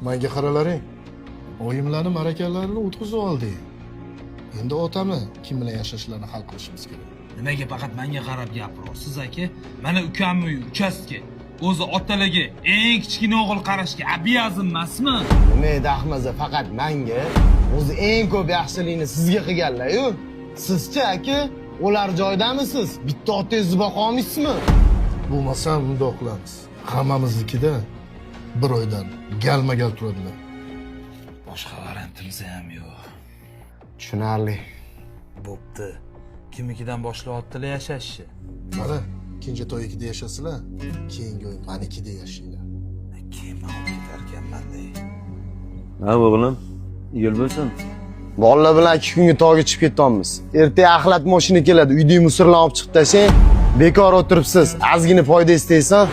Menga qaralaring. Oyimlarni marakalarini o'tkazib oldik. Endi otami kim bilan yashashlarini hal qilishimiz kerak. Nimaga faqat menga qarab gapirasiz aka? Mana ukamni uchastki, o'zi otalarga eng kichkina o'g'il qarashga obязан emasmi? Nima edi Ahmaza faqat menga? O'zi eng ko'p yaxshilikni sizga qilganlar-ku. Sizchi aka, ular joydamisiz? Bitta otangizni boqa olmaysizmi? Bo'lmasa bundoq qilamiz. Hammamiznikida bir oydan galma-gal turadilar. Boshqa variantimiz ham yo'q. Tushunarli. Bo'pti. Kimnikidan boshlayaptilar yashashni? Mana ikkinchi to'yikida yashasizlar, keyingi oy manikida yashaylar. Keyin men olib ketar ekanman-da. Ha o'g'lim, yo'l bo'lsin. Bolalar bilan 2 kunga tog'ga chiqib ketamiz. Ertaga axlat mashina keladi, uyda musirlarni olib chiqib tashlang. Bekor o'tiribsiz, ozgina foyda istaysan.